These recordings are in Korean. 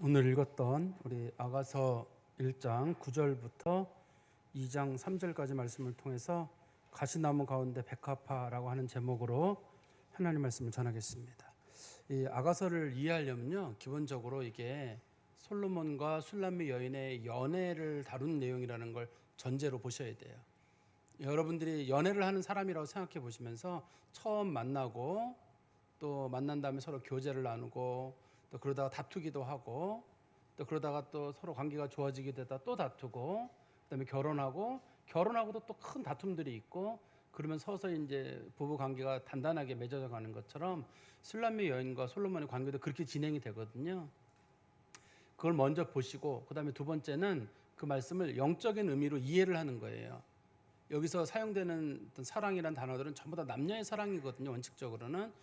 오늘 읽었던 우리 아가서 1장 9절부터 2장 3절까지 말씀을 통해서 가시나무 가운데 백합화라고 하는 제목으로 하나님 말씀을 전하겠습니다. 이 아가서를 이해하려면요, 기본적으로 이게 솔로몬과 술람미 여인의 연애를 다룬 내용이라는 걸 전제로 보셔야 돼요. 여러분들이 연애를 하는 사람이라고 생각해 보시면서 처음 만나고 또 만난 다음에 서로 교제를 나누고 또 그러다가 다투기도 하고 또 그러다가 또 서로 관계가 좋아지게 되다 또 다투고 그다음에 결혼하고도 또 큰 다툼들이 있고 그러면 서서히 이제 부부 관계가 단단하게 맺어져 가는 것처럼 술람미 여인과 솔로몬의 관계도 그렇게 진행이 되거든요. 그걸 먼저 보시고 그다음에 두 번째는 그 말씀을 영적인 의미로 이해를 하는 거예요. 여기서 사용되는 어떤 사랑이란 단어들은 전부 다 남녀의 사랑이거든요, 원칙적으로는.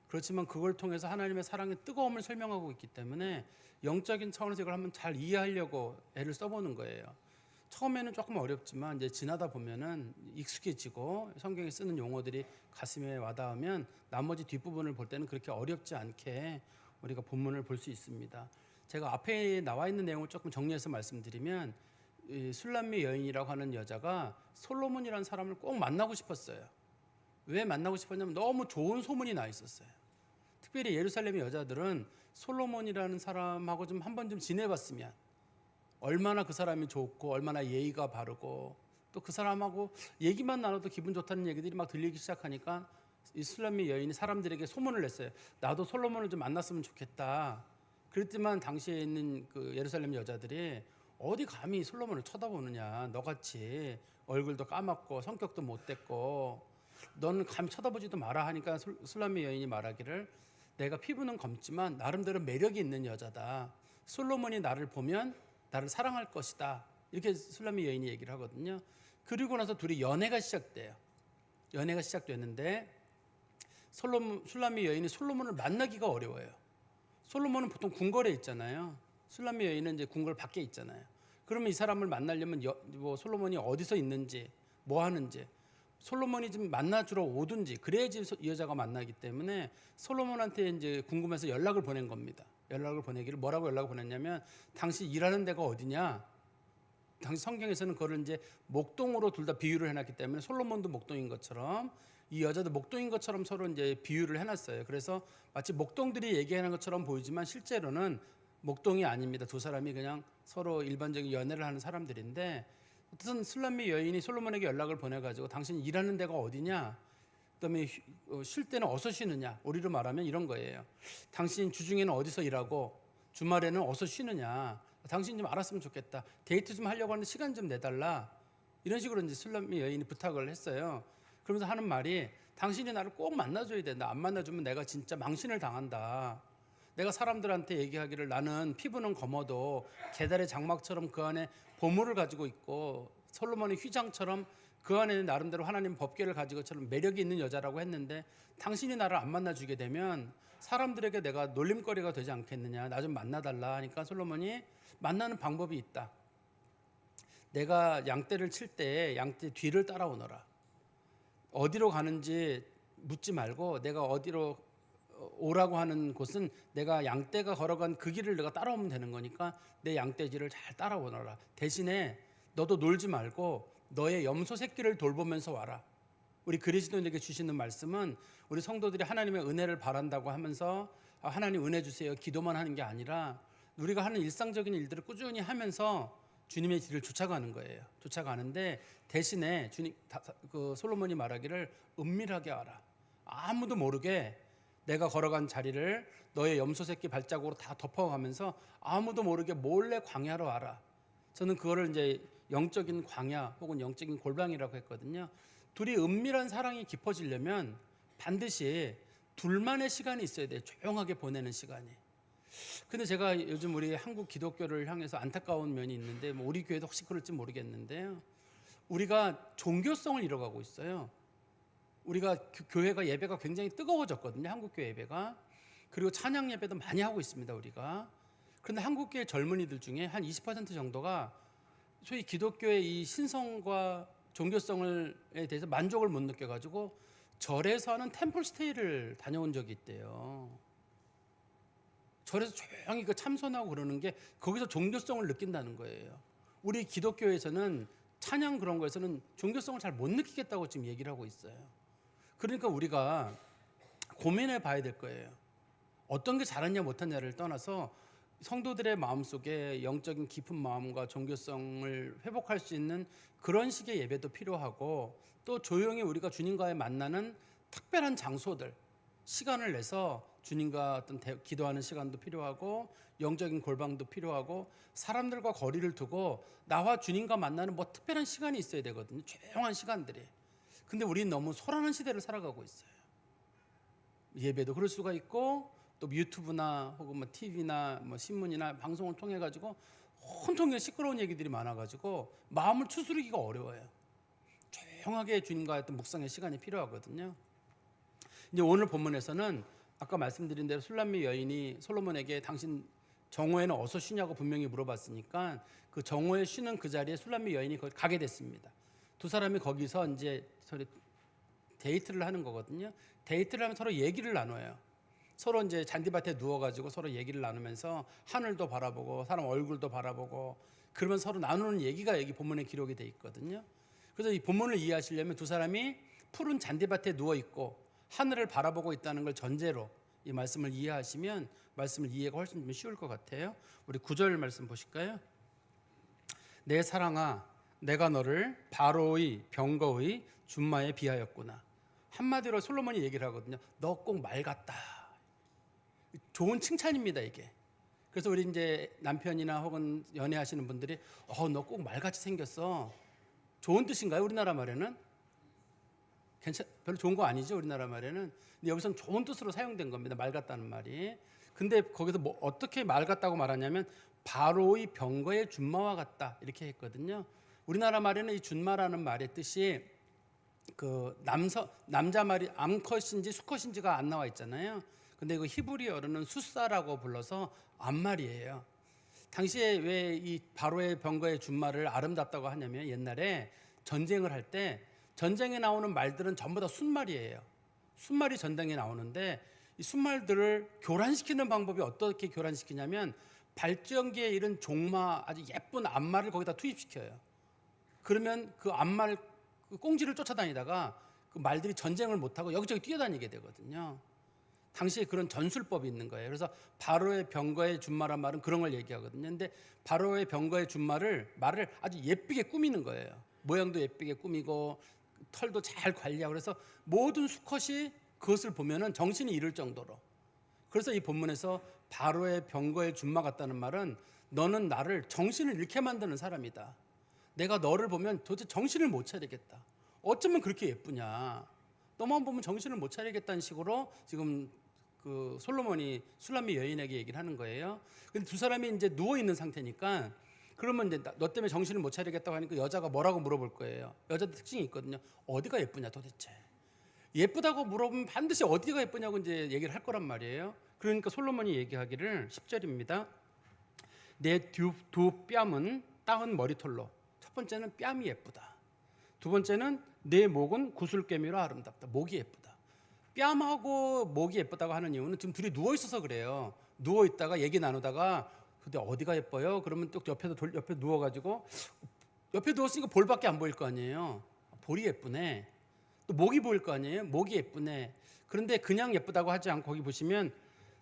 그렇지만 그걸 통해서 하나님의 사랑의 뜨거움을 설명하고 있기 때문에 영적인 차원에서 이걸 한번 잘 이해하려고 애를 써보는 거예요. 처음에는 조금 어렵지만 이제 지나다 보면은 익숙해지고 성경에 쓰는 용어들이 가슴에 와닿으면 나머지 뒷부분을 볼 때는 그렇게 어렵지 않게 우리가 본문을 볼 수 있습니다. 제가 앞에 나와 있는 내용을 조금 정리해서 말씀드리면 이 술람미 여인이라고 하는 여자가 솔로몬이라는 사람을 꼭 만나고 싶었어요. 왜 만나고 싶었냐면 너무 좋은 소문이 나 있었어요. 특별히 예루살렘의 여자들은 솔로몬이라는 사람하고 좀 한 번 좀 지내봤으면 얼마나 그 사람이 좋고 얼마나 예의가 바르고 또 그 사람하고 얘기만 나눠도 기분 좋다는 얘기들이 막 들리기 시작하니까 이 술람미 여인이 사람들에게 소문을 냈어요. 나도 솔로몬을 좀 만났으면 좋겠다. 그랬지만 당시에 있는 그 예루살렘 여자들이 어디 감히 솔로몬을 쳐다보느냐. 너같이 얼굴도 까맣고 성격도 못됐고 너는 감히 쳐다보지도 마라 하니까 술람미 여인이 말하기를 내가 피부는 검지만 나름대로 매력이 있는 여자다. 솔로몬이 나를 보면 나를 사랑할 것이다. 이렇게 술람미 여인이 얘기를 하거든요. 그리고 나서 둘이 연애가 시작돼요. 연애가 시작됐는데 술람미 여인이 솔로몬을 만나기가 어려워요. 솔로몬은 보통 궁궐에 있잖아요. 술람미 여인은 이제 궁궐 밖에 있잖아요. 그러면 이 사람을 만나려면 솔로몬이 어디서 있는지 뭐 하는지 솔로몬이 좀 만나주러 오든지 그래야지 이 여자가 만나기 때문에 솔로몬한테 이제 궁금해서 연락을 보낸 겁니다. 연락을 보내기를 뭐라고 연락을 보냈냐면 당신 일하는 데가 어디냐? 당시 성경에서는 그걸 이제 목동으로 둘 다 비유를 해놨기 때문에 솔로몬도 목동인 것처럼 이 여자도 목동인 것처럼 서로 이제 비유를 해놨어요. 그래서 마치 목동들이 얘기하는 것처럼 보이지만 실제로는 목동이 아닙니다. 두 사람이 그냥 서로 일반적인 연애를 하는 사람들인데 어떤 술람미 여인이 솔로몬에게 연락을 보내가지고 당신 일하는 데가 어디냐? 그다음에 쉴 때는 어디서 쉬느냐? 우리로 말하면 이런 거예요. 당신 주중에는 어디서 일하고 주말에는 어디서 쉬느냐? 당신 좀 알았으면 좋겠다. 데이트 좀 하려고 하는데 시간 좀 내달라. 이런 식으로 이제 술람미 여인이 부탁을 했어요. 그러면서 하는 말이 당신이 나를 꼭 만나줘야 된다. 안 만나주면 내가 진짜 망신을 당한다. 내가 사람들한테 얘기하기를 나는 피부는 검어도 게달의 장막처럼 그 안에 보물을 가지고 있고 솔로몬의 휘장처럼 그 안에 나름대로 하나님 법궤를 가지고처럼 매력이 있는 여자라고 했는데 당신이 나를 안 만나주게 되면 사람들에게 내가 놀림거리가 되지 않겠느냐. 나 좀 만나달라 하니까 솔로몬이 만나는 방법이 있다. 내가 양떼를 칠 때 양떼 뒤를 따라오너라. 어디로 가는지 묻지 말고 내가 어디로 오라고 하는 곳은 내가 양떼가 걸어간 그 길을 내가 따라오면 되는 거니까 내 양떼질을 잘 따라오너라. 대신에 너도 놀지 말고 너의 염소 새끼를 돌보면서 와라. 우리 그리스도인에게 주시는 말씀은 우리 성도들이 하나님의 은혜를 바란다고 하면서 하나님 은혜 주세요 기도만 하는 게 아니라 우리가 하는 일상적인 일들을 꾸준히 하면서 주님의 길을 쫓아가는 거예요. 쫓아가는데 대신에 그 솔로몬이 말하기를 은밀하게 하라. 아무도 모르게 내가 걸어간 자리를 너의 염소 새끼 발자국으로 다 덮어가면서 아무도 모르게 몰래 광야로 와라. 저는 그거를 이제 영적인 광야 혹은 영적인 골방이라고 했거든요. 둘이 은밀한 사랑이 깊어지려면 반드시 둘만의 시간이 있어야 돼요. 조용하게 보내는 시간이. 근데 제가 요즘 우리 한국 기독교를 향해서 안타까운 면이 있는데 뭐 우리 교회도 혹시 그럴지 모르겠는데요. 우리가 종교성을 잃어가고 있어요. 우리가 교회가 예배가 굉장히 뜨거워졌거든요. 한국교회 예배가. 그리고 찬양 예배도 많이 하고 있습니다. 우리가. 그런데 한국교회 젊은이들 중에 한 20% 정도가 소위 기독교의 이 신성과 종교성에 대해서 만족을 못 느껴가지고 절에서 하는 템플 스테이를 다녀온 적이 있대요. 절에서 조용히 그 참선하고 그러는 게 거기서 종교성을 느낀다는 거예요. 우리 기독교에서는 찬양 그런 거에서는 종교성을 잘 못 느끼겠다고 지금 얘기를 하고 있어요. 그러니까 우리가 고민해 봐야 될 거예요. 어떤 게 잘하냐 못하냐를 떠나서 성도들의 마음속에 영적인 깊은 마음과 종교성을 회복할 수 있는 그런 식의 예배도 필요하고, 또 조용히 우리가 주님과의 만나는 특별한 장소들, 시간을 내서 주님과 어떤 기도하는 시간도 필요하고, 영적인 골방도 필요하고, 사람들과 거리를 두고 나와 주님과 만나는 뭐 특별한 시간이 있어야 되거든요. 조용한 시간들이. 근데 우리는 너무 소란한 시대를 살아가고 있어요. 예배도 그럴 수가 있고, 또 유튜브나 혹은 뭐 TV나 뭐 신문이나 방송을 통해 가지고 온통에 시끄러운 얘기들이 많아가지고 마음을 추스르기가 어려워요. 조용하게 주님과 어떤 묵상의 시간이 필요하거든요. 이제 오늘 본문에서는 아까 말씀드린 대로 술람미 여인이 솔로몬에게 당신 정오에는 어디서 쉬냐고 분명히 물어봤으니까 그 정오에 쉬는 그 자리에 술람미 여인이 거기 가게 됐습니다. 두 사람이 거기서 이제 서로 데이트를 하는 거거든요. 데이트를 하면 서로 얘기를 나눠요. 서로 이제 잔디밭에 누워가지고 서로 얘기를 나누면서 하늘도 바라보고 사람 얼굴도 바라보고 그러면 서로 나누는 얘기가 여기 본문에 기록이 돼 있거든요. 그래서 이 본문을 이해하시려면 두 사람이 푸른 잔디밭에 누워 있고 하늘을 바라보고 있다는 걸 전제로 이 말씀을 이해하시면 말씀을 이해가 훨씬 좀 쉬울 것 같아요. 우리 9절 말씀 보실까요? 내 사랑아, 내가 너를 바로의 병거의 준마에 비하였구나. 한마디로 솔로몬이 얘기를 하거든요. 너 꼭 말 같다. 좋은 칭찬입니다, 이게. 그래서 우리 이제 남편이나 혹은 연애하시는 분들이 너 꼭 말같이 생겼어. 좋은 뜻인가요? 우리나라 말에는 별로 좋은 거 아니죠, 우리나라 말에는. 근데 여기서는 좋은 뜻으로 사용된 겁니다, 말 같다는 말이. 근데 거기서 뭐 어떻게 말 같다고 말하냐면 바로의 병거의 준마와 같다 이렇게 했거든요. 우리나라 말에는 이 준마라는 말의 뜻이 그 남자 말이 암컷인지 수컷인지가 안 나와 있잖아요. 근데 그 히브리어로는 수사라고 불러서 암말이에요. 당시에 왜 이 바로의 병거의 준마를 아름답다고 하냐면 옛날에 전쟁을 할 때 전쟁에 나오는 말들은 전부 다 순말이에요. 순말이 전쟁에 나오는데 이 순말들을 교란시키는 방법이 어떻게 교란시키냐면 발전기에 이른 종마 아주 예쁜 암말을 거기다 투입시켜요. 그러면 그 암말 그 꽁지를 쫓아다니다가 그 말들이 전쟁을 못하고 여기저기 뛰어다니게 되거든요. 당시에 그런 전술법이 있는 거예요. 그래서 바로의 병거의 준마란 말은 그런 걸 얘기하거든요. 근데 바로의 병거의 준마를 말을 아주 예쁘게 꾸미는 거예요. 모양도 예쁘게 꾸미고 털도 잘 관리하고 그래서 모든 수컷이 그것을 보면은 정신이 잃을 정도로. 그래서 이 본문에서 바로의 병거의 준마 같다는 말은 너는 나를 정신을 잃게 만드는 사람이다. 내가 너를 보면 도대체 정신을 못 차리겠다. 어쩌면 그렇게 예쁘냐. 너만 보면 정신을 못 차리겠다는 식으로 지금 그 솔로몬이 술람미 여인에게 얘기를 하는 거예요. 근데 두 사람이 이제 누워 있는 상태니까 그러면 이제 너 때문에 정신을 못 차리겠다고 하니까 여자가 뭐라고 물어볼 거예요. 여자도 특징이 있거든요. 어디가 예쁘냐 도대체. 예쁘다고 물어보면 반드시 어디가 예쁘냐고 이제 얘기를 할 거란 말이에요. 그러니까 솔로몬이 얘기하기를 10절입니다. 내 두 뺨은 따은 머리털로. 첫 번째는 뺨이 예쁘다. 두 번째는 내 목은 구슬깨미로 아름답다. 목이 예쁘다. 뺨하고 목이 예쁘다고 하는 이유는 지금 둘이 누워 있어서 그래요. 누워 있다가 얘기 나누다가 근데 어디가 예뻐요? 그러면 또 옆에 누워가지고 옆에 누웠으니까 볼밖에 안 보일 거 아니에요. 볼이 예쁘네. 또 목이 보일 거 아니에요. 목이 예쁘네. 그런데 그냥 예쁘다고 하지 않고 거기 보시면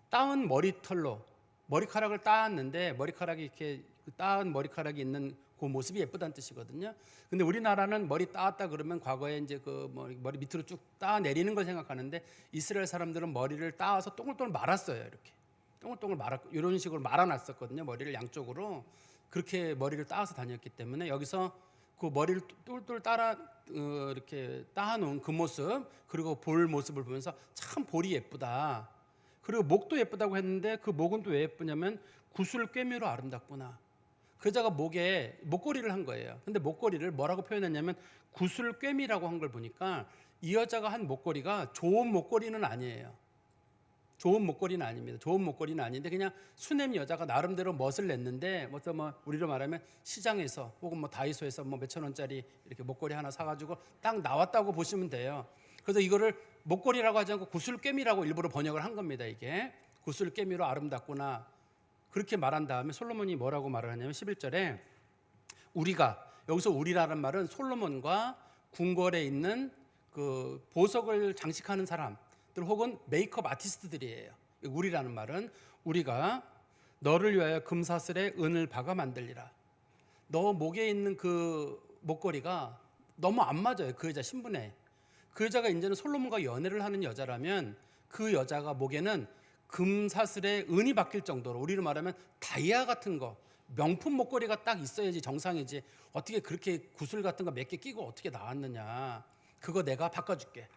따은 머리털로 머리카락을 따았는데 머리카락이 이렇게 따은 머리카락이 있는 그 모습이 예쁘다는 뜻이거든요. 근데 우리나라는 머리 따았다 그러면 과거에 이제 그 머리 밑으로 쭉 따 내리는 걸 생각하는데 이스라엘 사람들은 머리를 따서 동글동글 말았어요. 이렇게 동글동글 말았고 이런 식으로 말아놨었거든요. 머리를 양쪽으로 그렇게 머리를 따서 다녔기 때문에 여기서 그 머리를 똘똘 따라 이렇게 따놓은 그 모습 그리고 볼 모습을 보면서 참 볼이 예쁘다. 그리고 목도 예쁘다고 했는데 그 목은 또 왜 예쁘냐면 구슬꿰미로 아름답구나. 그 여자가 목에 목걸이를 한 거예요. 근데 목걸이를 뭐라고 표현했냐면 구슬꿰미라고 한 걸 보니까 이 여자가 한 목걸이가 좋은 목걸이는 아니에요. 좋은 목걸이는 아닙니다. 좋은 목걸이는 아닌데 그냥 수냄 여자가 나름대로 멋을 냈는데 뭐 우리로 말하면 시장에서 혹은 뭐 다이소에서 뭐 몇천 원짜리 이렇게 목걸이 하나 사가지고 딱 나왔다고 보시면 돼요. 그래서 이거를 목걸이라고 하지 않고 구슬꿰미라고 일부러 번역을 한 겁니다. 이게 구슬깨미로 아름답구나. 그렇게 말한 다음에 솔로몬이 뭐라고 말을 하냐면 11절에 우리가, 여기서 우리라는 말은 솔로몬과 궁궐에 있는 그 보석을 장식하는 사람들 혹은 메이크업 아티스트들이에요. 우리라는 말은 우리가 너를 위하여 금사슬에 은을 박아 만들리라. 너 목에 있는 그 목걸이가 너무 안 맞아요. 그 여자 신분에. 그 여자가 이제는 솔로몬과 연애를 하는 여자라면 그 여자가 목에는 금사슬에 은이 박힐 정도로, 우리로 말하면 다이아 같은 거, 명품 목걸이가 딱 있어야지 정상이지. 어떻게 그렇게 구슬 같은 거 몇 개 끼고 어떻게 나왔느냐. 그거 내가 바꿔줄게.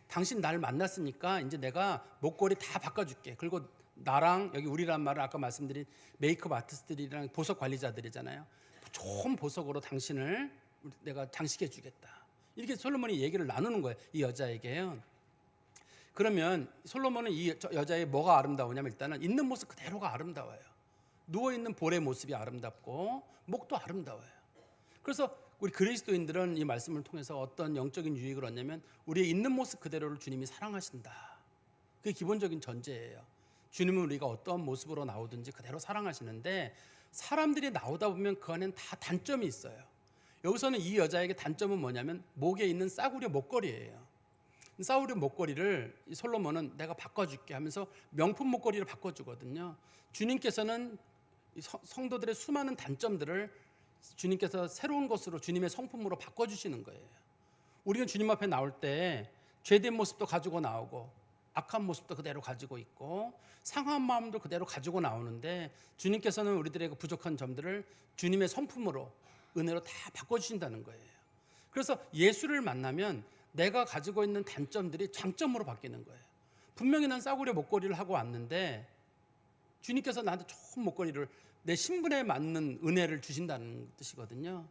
당신 날 만났으니까 이제 내가 목걸이 다 바꿔줄게. 그리고 나랑, 여기 우리란 말은 아까 말씀드린 메이크업 아티스트들이랑 보석 관리자들이잖아요. 좋은 보석으로 당신을 내가 장식해 주겠다. 이렇게 솔로몬이 얘기를 나누는 거예요. 이 여자에게요. 그러면 솔로몬은 이 여자의 뭐가 아름다우냐면 일단은 있는 모습 그대로가 아름다워요. 누워있는 볼의 모습이 아름답고 목도 아름다워요. 그래서 우리 그리스도인들은 이 말씀을 통해서 어떤 영적인 유익을 얻냐면 우리의 있는 모습 그대로를 주님이 사랑하신다. 그게 기본적인 전제예요. 주님은 우리가 어떤 모습으로 나오든지 그대로 사랑하시는데 사람들이 나오다 보면 그 안에는 다 단점이 있어요. 여기서는 이 여자에게 단점은 뭐냐면 목에 있는 싸구려 목걸이예요. 싸구려 목걸이를 이 솔로몬은 내가 바꿔줄게 하면서 명품 목걸이를 바꿔주거든요. 주님께서는 성도들의 수많은 단점들을 주님께서 새로운 것으로 주님의 성품으로 바꿔주시는 거예요. 우리는 주님 앞에 나올 때 죄된 모습도 가지고 나오고 악한 모습도 그대로 가지고 있고 상한 마음도 그대로 가지고 나오는데 주님께서는 우리들의 부족한 점들을 주님의 성품으로 은혜로 다 바꿔주신다는 거예요. 그래서 예수를 만나면 내가 가지고 있는 단점들이 장점으로 바뀌는 거예요. 분명히 난 싸구려 목걸이를 하고 왔는데 주님께서 나한테 좋은 목걸이를 내 신분에 맞는 은혜를 주신다는 뜻이거든요.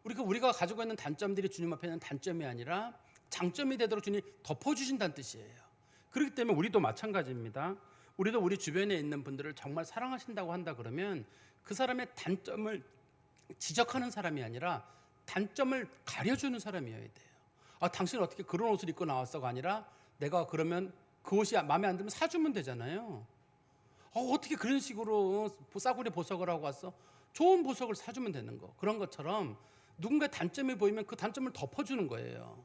우리가 가지고 있는 단점들이 주님 앞에는 단점이 아니라 장점이 되도록 주님이 덮어주신다는 뜻이에요. 그렇기 때문에 우리도 마찬가지입니다. 우리도 우리 주변에 있는 분들을 정말 사랑하신다고 한다 그러면 그 사람의 단점을 지적하는 사람이 아니라 단점을 가려주는 사람이어야 돼요. 당신 어떻게 그런 옷을 입고 나왔어가 아니라 내가 그러면 그 옷이 마음에 안 들면 사주면 되잖아요. 어떻게 그런 식으로 싸구려 보석을 하고 왔어? 좋은 보석을 사주면 되는 거. 그런 것처럼 누군가의 단점이 보이면 그 단점을 덮어주는 거예요.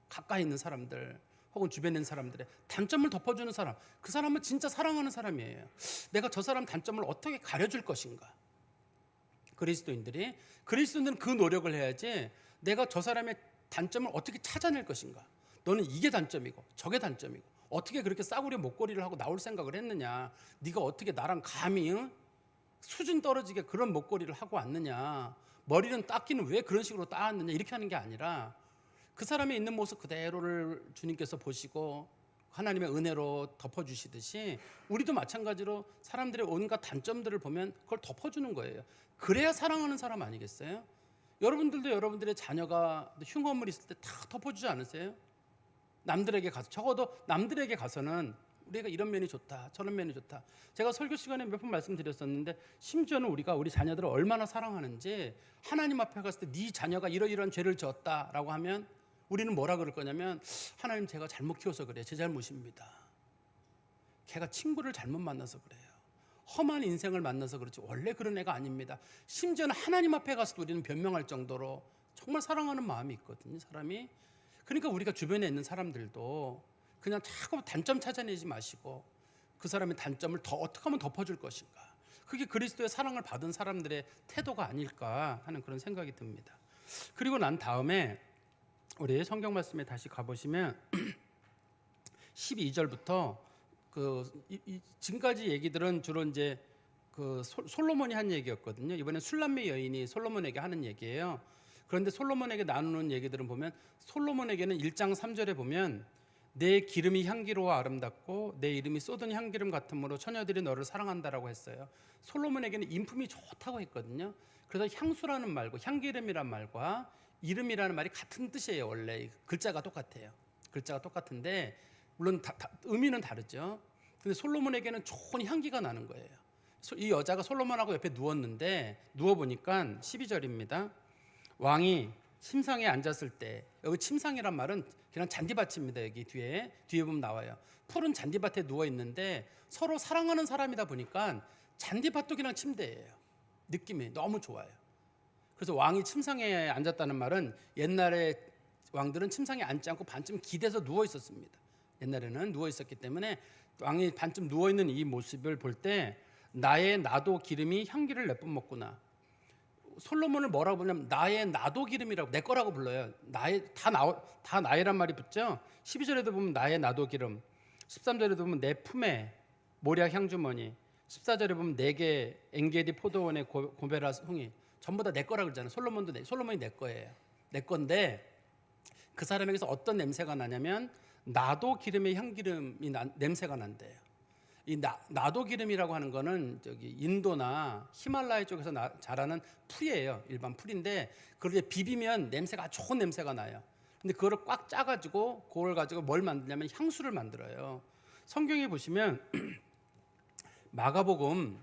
가까이 있는 사람들 혹은 주변에 있는 사람들의 단점을 덮어주는 사람, 그 사람은 진짜 사랑하는 사람이에요. 내가 저 사람 단점을 어떻게 가려줄 것인가. 그리스도인들은 그 노력을 해야지 내가 저 사람의 단점을 어떻게 찾아낼 것인가. 너는 이게 단점이고 저게 단점이고 어떻게 그렇게 싸구려 목걸이를 하고 나올 생각을 했느냐. 네가 어떻게 나랑 감히 수준 떨어지게 그런 목걸이를 하고 왔느냐. 머리는 닦기는 왜 그런 식으로 따왔느냐. 이렇게 하는 게 아니라 그 사람의 있는 모습 그대로를 주님께서 보시고 하나님의 은혜로 덮어주시듯이 우리도 마찬가지로 사람들의 온갖 단점들을 보면 그걸 덮어주는 거예요. 그래야 사랑하는 사람 아니겠어요? 여러분들도 여러분들의 자녀가 흉어물 있을 때 다 덮어주지 않으세요? 남들에게 가서, 적어도 남들에게 가서는 우리가 이런 면이 좋다, 저런 면이 좋다. 제가 설교 시간에 몇 번 말씀드렸었는데 심지어는 우리가 우리 자녀들을 얼마나 사랑하는지 하나님 앞에 갔을 때 네 자녀가 이러이러한 죄를 지었다라고 하면 우리는 뭐라 그럴 거냐면 하나님 제가 잘못 키워서 그래요. 제 잘못입니다. 걔가 친구를 잘못 만나서 그래요. 험한 인생을 만나서 그렇지 원래 그런 애가 아닙니다. 심지어는 하나님 앞에 가서도 우리는 변명할 정도로 정말 사랑하는 마음이 있거든요. 사람이. 그러니까 우리가 주변에 있는 사람들도 그냥 자꾸 단점 찾아내지 마시고 그 사람의 단점을 더 어떻게 하면 덮어줄 것인가. 그게 그리스도의 사랑을 받은 사람들의 태도가 아닐까 하는 그런 생각이 듭니다. 그리고 난 다음에 우리 성경 말씀에 다시 가보시면 12절부터 지금까지 얘기들은 주로 이제 그 솔로몬이 한 얘기였거든요. 이번엔 술람미 여인이 솔로몬에게 하는 얘기예요. 그런데 솔로몬에게 나누는 얘기들은 보면 솔로몬에게는 1장 3절에 보면 내 기름이 향기로워 아름답고 내 이름이 쏟은 향기름 같으므로 처녀들이 너를 사랑한다라고 했어요. 솔로몬에게는 인품이 좋다고 했거든요. 그래서 향수라는 말과 향기름이란 말과 이름이라는 말이 같은 뜻이에요. 원래 글자가 똑같아요. 글자가 똑같은데 물론 의미는 다르죠. 근데 솔로몬에게는 좋은 향기가 나는 거예요. 이 여자가 솔로몬하고 옆에 누웠는데 누워보니까 12절입니다. 왕이 침상에 앉았을 때, 여기 침상이란 말은 그냥 잔디밭입니다. 여기 뒤에 보면 나와요. 푸른 잔디밭에 누워 있는데 서로 사랑하는 사람이다 보니까 잔디밭도 그냥 침대예요. 느낌이 너무 좋아요. 그래서 왕이 침상에 앉았다는 말은 옛날에 왕들은 침상에 앉지 않고 반쯤 기대서 누워 있었습니다. 옛날에는 누워 있었기 때문에 왕이 반쯤 누워 있는 이 모습을 볼 때 나의 나도 기름이 향기를 내뿜었구나. 솔로몬을 뭐라고 부르냐면 나의 나도 기름이라고, 내 거라고 불러요. 나의 다 나의란 말이 붙죠. 12절에도 보면 나의 나도 기름, 13절에도 보면 내 품에 모략 향주머니, 14절에 보면 내게 엔게디 포도원의 고베라 송이, 전부 다 내 거라 그러잖아요. 솔로몬이 내 거예요. 내 건데 그 사람에게서 어떤 냄새가 나냐면 나도 기름의 향기름이 냄새가 난대요. 이 나도 기름이라고 하는 거는 저기 인도나 히말라야 쪽에서 자라는 풀이에요. 일반 풀인데 그걸 비비면 냄새가 좋은 냄새가 나요. 근데 그거를 꽉 짜가지고 그걸 가지고 뭘 만드냐면 향수를 만들어요. 성경에 보시면 마가복음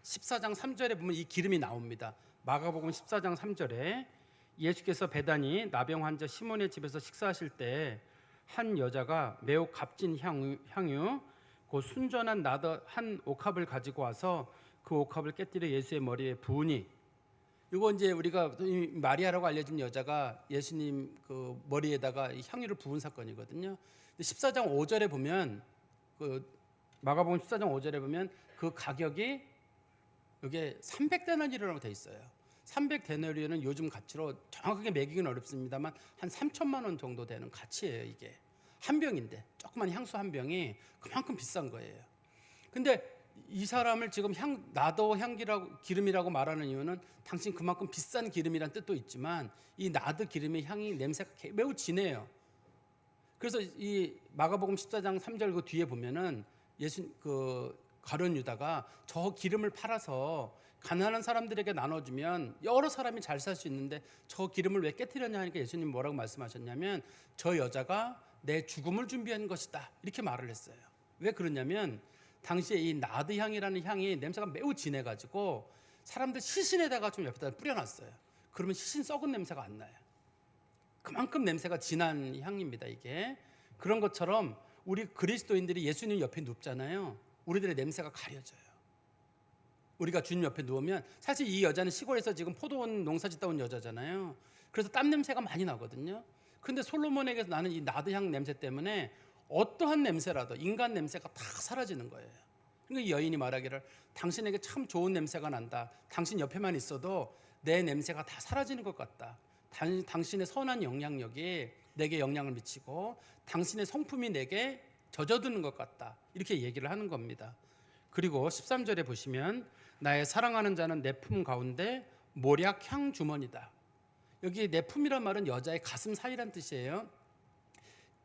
14장 3절에 보면 이 기름이 나옵니다. 마가복음 14장 3절에 예수께서 베다니 나병 환자 시몬의 집에서 식사하실 때 한 여자가 매우 값진 향유 그 순전한 나더 한 옥합을 가지고 와서 그 옥합을 깨뜨려 예수의 머리에 부으니, 이거 이제 우리가 마리아라고 알려진 여자가 예수님 그 머리에다가 향유를 부은 사건이거든요. 14장 5절에 보면 그 마가복음 14장 5절에 보면 그 가격이 이게 300데나리온이라고 돼 있어요. 300데나리온은 요즘 가치로 정확하게 매기기는 어렵습니다만 한 3천만 원 정도 되는 가치예요. 이게 한 병인데, 조그만 향수 한 병이 그만큼 비싼 거예요. 근데 이 사람을 지금 나도 향기라고 기름이라고 말하는 이유는 당신 그만큼 비싼 기름이란 뜻도 있지만 이 나드 기름의 향이 냄새가 매우 진해요. 그래서 이 마가복음 14장 3절 그 뒤에 보면은 그 가룟 유다가 저 기름을 팔아서 가난한 사람들에게 나눠주면 여러 사람이 잘 살 수 있는데 저 기름을 왜 깨뜨렸냐 하니까 예수님 뭐라고 말씀하셨냐면 저 여자가 내 죽음을 준비한 것이다, 이렇게 말을 했어요. 왜 그러냐면 당시에 이 나드 향이라는 향이 냄새가 매우 진해가지고 사람들 시신에다가 좀 옆에다 뿌려놨어요. 그러면 시신 썩은 냄새가 안 나요. 그만큼 냄새가 진한 향입니다. 이게 그런 것처럼 우리 그리스도인들이 예수님 옆에 눕잖아요. 우리들의 냄새가 가려져요. 우리가 주님 옆에 누우면, 사실 이 여자는 시골에서 지금 포도원 농사짓다 온 여자잖아요. 그래서 땀 냄새가 많이 나거든요. 근데 솔로몬에게서 나는 이 나드향 냄새 때문에 어떠한 냄새라도 인간 냄새가 다 사라지는 거예요. 그러니까 이 여인이 말하기를 당신에게 참 좋은 냄새가 난다. 당신 옆에만 있어도 내 냄새가 다 사라지는 것 같다. 당신의 선한 영향력이 내게 영향을 미치고 당신의 성품이 내게 젖어드는 것 같다, 이렇게 얘기를 하는 겁니다. 그리고 13절에 보시면 나의 사랑하는 자는 내 품 가운데 모략 향 주머니다. 여기 내 품이란 말은 여자의 가슴 사이란 뜻이에요.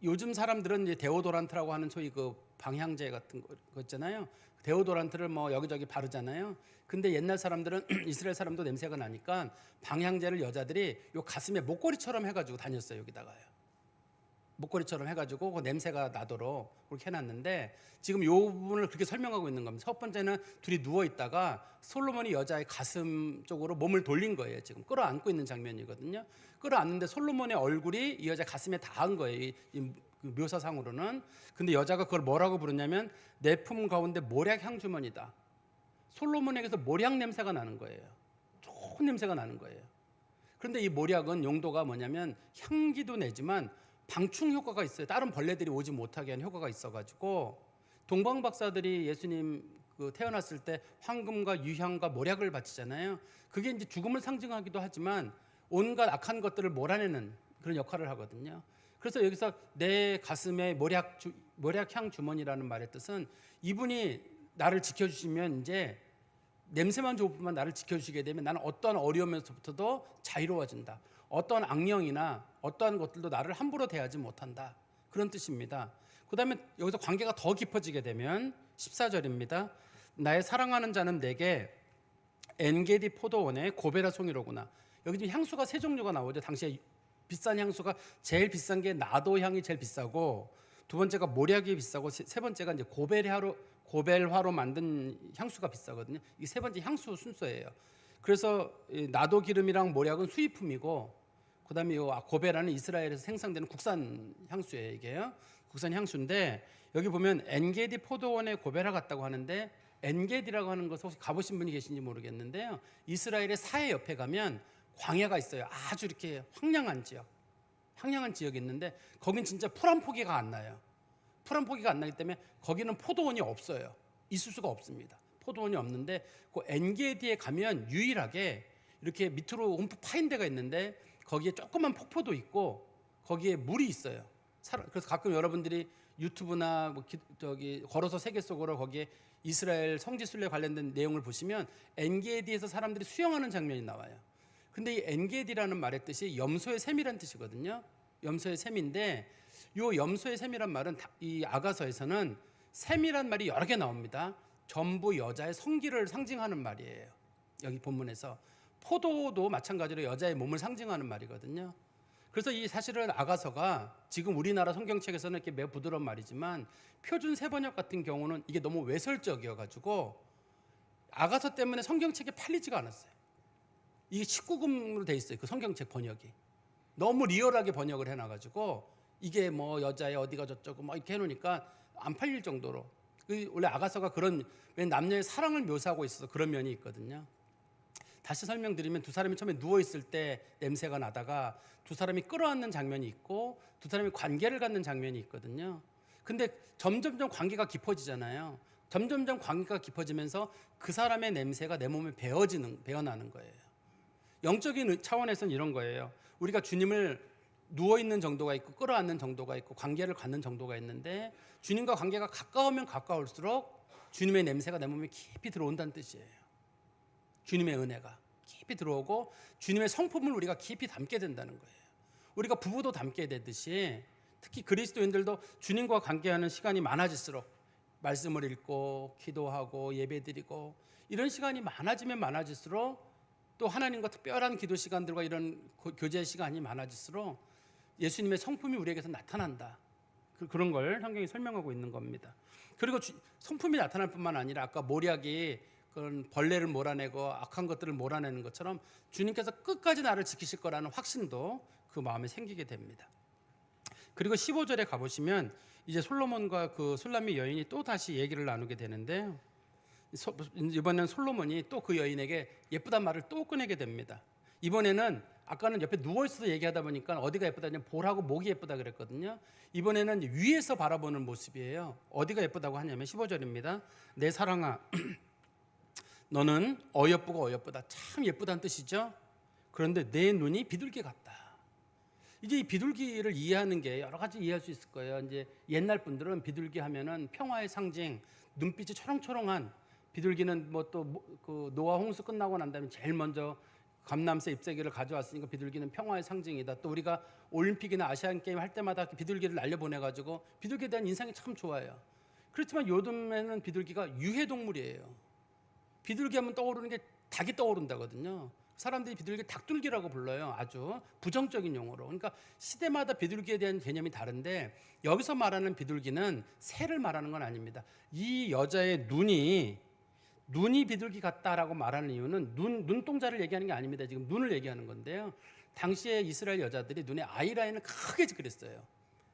요즘 사람들은 이제 데오도란트라고 하는 소위 그 방향제 같은 거 있잖아요. 데오도란트를 뭐 여기저기 바르잖아요. 근데 옛날 사람들은 이스라엘 사람도 냄새가 나니까 방향제를 여자들이 요 가슴에 목걸이처럼 해가지고 다녔어요. 여기다가요. 목걸이처럼 해가지고 그 냄새가 나도록 그렇게 해놨는데 지금 이 부분을 그렇게 설명하고 있는 겁니다. 첫 번째는 둘이 누워 있다가 솔로몬이 여자의 가슴 쪽으로 몸을 돌린 거예요. 지금 끌어안고 있는 장면이거든요. 끌어안는데 솔로몬의 얼굴이 이 여자 가슴에 닿은 거예요. 이 묘사상으로는. 근데 여자가 그걸 뭐라고 부르냐면 내 품 가운데 모략 향주머니다. 솔로몬에게서 모략 냄새가 나는 거예요. 좋은 냄새가 나는 거예요. 그런데 이 모략은 용도가 뭐냐면 향기도 내지만 방충 효과가 있어요. 다른 벌레들이 오지 못하게 하는 효과가 있어가지고 동방 박사들이 예수님 태어났을 때 황금과 유향과 모략을 바치잖아요. 그게 이제 죽음을 상징하기도 하지만 온갖 악한 것들을 몰아내는 그런 역할을 하거든요. 그래서 여기서 내 가슴에 모략향 주머니라는 말의 뜻은 이분이 나를 지켜주시면 이제 냄새만 좋을 뿐만 나를 지켜주시게 되면 나는 어떠한 어려움에서부터도 자유로워진다. 어떠한 악령이나 어떠한 것들도 나를 함부로 대하지 못한다, 그런 뜻입니다. 그 다음에 여기서 관계가 더 깊어지게 되면 14절입니다. 나의 사랑하는 자는 내게 엔게디 포도원의 고베라 송이로구나. 여기 지금 향수가 세 종류가 나오죠. 당시에 비싼 향수가 제일 비싼 게 나도 향이 제일 비싸고, 두 번째가 모략이 비싸고, 세 번째가 이제 고벨화로 만든 향수가 비싸거든요. 이 세 번째 향수 순서예요. 그래서 나도 기름이랑 모략은 수입품이고, 그다음에 이 고베라는 이스라엘에서 생산되는 국산 향수예요. 이게요. 국산 향수인데 여기 보면 엔게디 포도원의 고베라 같다고 하는데 엔게디라고 하는 것을 혹시 가보신 분이 계신지 모르겠는데요. 이스라엘의 사해 옆에 가면 광야가 있어요. 아주 이렇게 황량한 지역이 있는데 거긴 진짜 풀 한 포기가 안 나요. 풀 한 포기가 안 나기 때문에 거기는 포도원이 없어요. 있을 수가 없습니다. 포도원이 없는데 그 엔게디에 가면 유일하게 이렇게 밑으로 움푹 파인 데가 있는데 거기에 조그만 폭포도 있고 거기에 물이 있어요. 그래서 가끔 여러분들이 유튜브나 걸어서 세계 속으로 거기에 이스라엘 성지 순례 관련된 내용을 보시면 엔게디에서 사람들이 수영하는 장면이 나와요. 근데 이 엔게디라는 말의 뜻이 염소의 샘이라는 뜻이거든요. 염소의 샘인데 이 염소의 샘이란 말은 이 아가서에서는 샘이란 말이 여러 개 나옵니다. 전부 여자의 성기를 상징하는 말이에요. 여기 본문에서 포도도 마찬가지로 여자의 몸을 상징하는 말이거든요. 그래서 이 사실은 아가서가 지금 우리나라 성경책에서는 이렇게 매우 부드러운 말이지만 표준 세번역 같은 경우는 이게 너무 외설적이어가지고 아가서 때문에 성경책이 팔리지가 않았어요. 이게 19금으로 돼 있어요. 그 성경책 번역이 너무 리얼하게 번역을 해놔가지고 이게 뭐 여자의 어디가 저쩌고 뭐 이렇게 해놓으니까 안 팔릴 정도로. 원래 아가서가 그런 남녀의 사랑을 묘사하고 있어서 그런 면이 있거든요. 다시 설명드리면 두 사람이 처음에 누워있을 때 냄새가 나다가 두 사람이 끌어안는 장면이 있고 두 사람이 관계를 갖는 장면이 있거든요. 근데 점점점 관계가 깊어지잖아요. 점점점 관계가 깊어지면서 그 사람의 냄새가 내 몸에 배어나는 거예요. 영적인 차원에서는 이런 거예요. 우리가 주님을 누워있는 정도가 있고 끌어안는 정도가 있고 관계를 갖는 정도가 있는데 주님과 관계가 가까우면 가까울수록 주님의 냄새가 내 몸에 깊이 들어온다는 뜻이에요. 주님의 은혜가 깊이 들어오고 주님의 성품을 우리가 깊이 담게 된다는 거예요. 우리가 부부도 담게 되듯이 특히 그리스도인들도 주님과 관계하는 시간이 많아질수록 말씀을 읽고 기도하고 예배드리고 이런 시간이 많아지면 많아질수록 또 하나님과 특별한 기도 시간들과 이런 교제 시간이 많아질수록 예수님의 성품이 우리에게서 나타난다. 그런 걸 성경이 설명하고 있는 겁니다. 그리고 성품이 나타날 뿐만 아니라 아까 모략이 그런 벌레를 몰아내고 악한 것들을 몰아내는 것처럼 주님께서 끝까지 나를 지키실 거라는 확신도 그 마음에 생기게 됩니다. 그리고 15절에 가보시면 이제 솔로몬과 그 술람미 여인이 또 다시 얘기를 나누게 되는데 이번에는 솔로몬이 또 그 여인에게 예쁘단 말을 또 꺼내게 됩니다. 이번에는 아까는 옆에 누워있어서 얘기하다 보니까 어디가 예쁘다냐 볼하고 목이 예쁘다 그랬거든요. 이번에는 위에서 바라보는 모습이에요. 어디가 예쁘다고 하냐면 15절입니다. 내 사랑아 너는 어여쁘고 어여쁘다. 참 예쁘다는 뜻이죠. 그런데 내 눈이 비둘기 같다. 이제 이 비둘기를 이해하는 게 여러 가지 이해할 수 있을 거예요. 이제 옛날 분들은 비둘기 하면은 평화의 상징, 눈빛이 초롱초롱한 비둘기는 뭐 또 그 노아 홍수 끝나고 난 다음에 제일 먼저 감람새 잎새기를 가져왔으니까 비둘기는 평화의 상징이다. 또 우리가 올림픽이나 아시안 게임 할 때마다 비둘기를 날려보내가지고 비둘기에 대한 인상이 참 좋아요. 그렇지만 요즘에는 비둘기가 유해동물이에요. 비둘기 하면 떠오르는 게 닭이 떠오른다거든요. 사람들이 비둘기 닭둘기라고 불러요. 아주 부정적인 용어로. 그러니까 시대마다 비둘기에 대한 개념이 다른데 여기서 말하는 비둘기는 새를 말하는 건 아닙니다. 이 여자의 눈이 비둘기 같다라고 말하는 이유는 눈동자를 얘기하는 게 아닙니다. 지금 눈을 얘기하는 건데요. 당시에 이스라엘 여자들이 눈에 아이라인을 크게 그렸어요.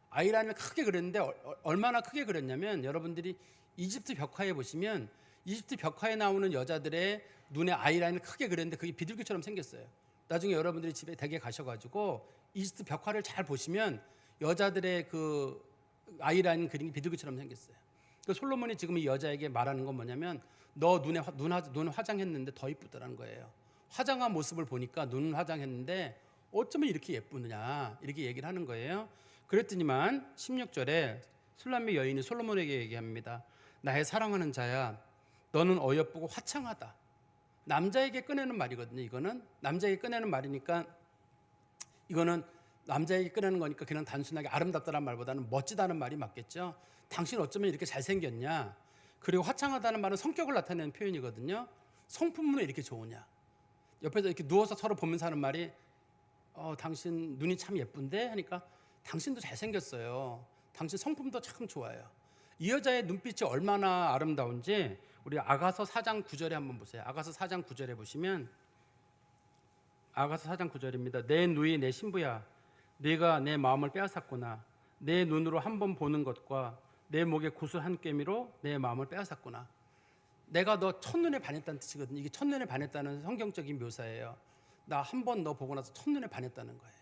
아이라인을 크게 그렸는데 얼마나 크게 그렸냐면 여러분들이 이집트 벽화에 보시면 이집트 벽화에 나오는 여자들의 눈에 아이라인을 크게 그렸는데 그게 비둘기처럼 생겼어요. 나중에 여러분들이 집에 댁에 가셔가지고 이집트 벽화를 잘 보시면 여자들의 그 아이라인 그린 게 비둘기처럼 생겼어요. 그 솔로몬이 지금 이 여자에게 말하는 건 뭐냐면 너 눈 화장했는데 더 이쁘더라는 거예요. 화장한 모습을 보니까 눈 화장했는데 어쩌면 이렇게 예쁘느냐 이렇게 얘기를 하는 거예요. 그랬더니만 16절에 술람미 여인이 솔로몬에게 얘기합니다. 나의 사랑하는 자야 너는 어여쁘고 화창하다. 남자에게 꺼내는 말이거든요. 이거는 남자에게 꺼내는 말이니까 이거는 남자에게 꺼내는 거니까 그냥 단순하게 아름답다는 말보다는 멋지다는 말이 맞겠죠. 당신 어쩌면 이렇게 잘생겼냐. 그리고 화창하다는 말은 성격을 나타내는 표현이거든요. 성품은 왜 이렇게 좋으냐. 옆에서 이렇게 누워서 서로 보면서 하는 말이 당신 눈이 참 예쁜데 하니까 당신도 잘생겼어요. 당신 성품도 참 좋아요. 이 여자의 눈빛이 얼마나 아름다운지 우리 아가서 4장 9절에 한번 보세요. 아가서 4장 9절에 보시면 아가서 4장 9절입니다. 내 누이 내 신부야, 네가 내 마음을 빼앗았구나. 내 눈으로 한 번 보는 것과 내 목에 구슬 한 꿰미로 내 마음을 빼앗았구나. 내가 너 첫눈에 반했다는 뜻이거든요. 이게 첫눈에 반했다는 성경적인 묘사예요. 나 한 번 너 보고 나서 첫눈에 반했다는 거예요.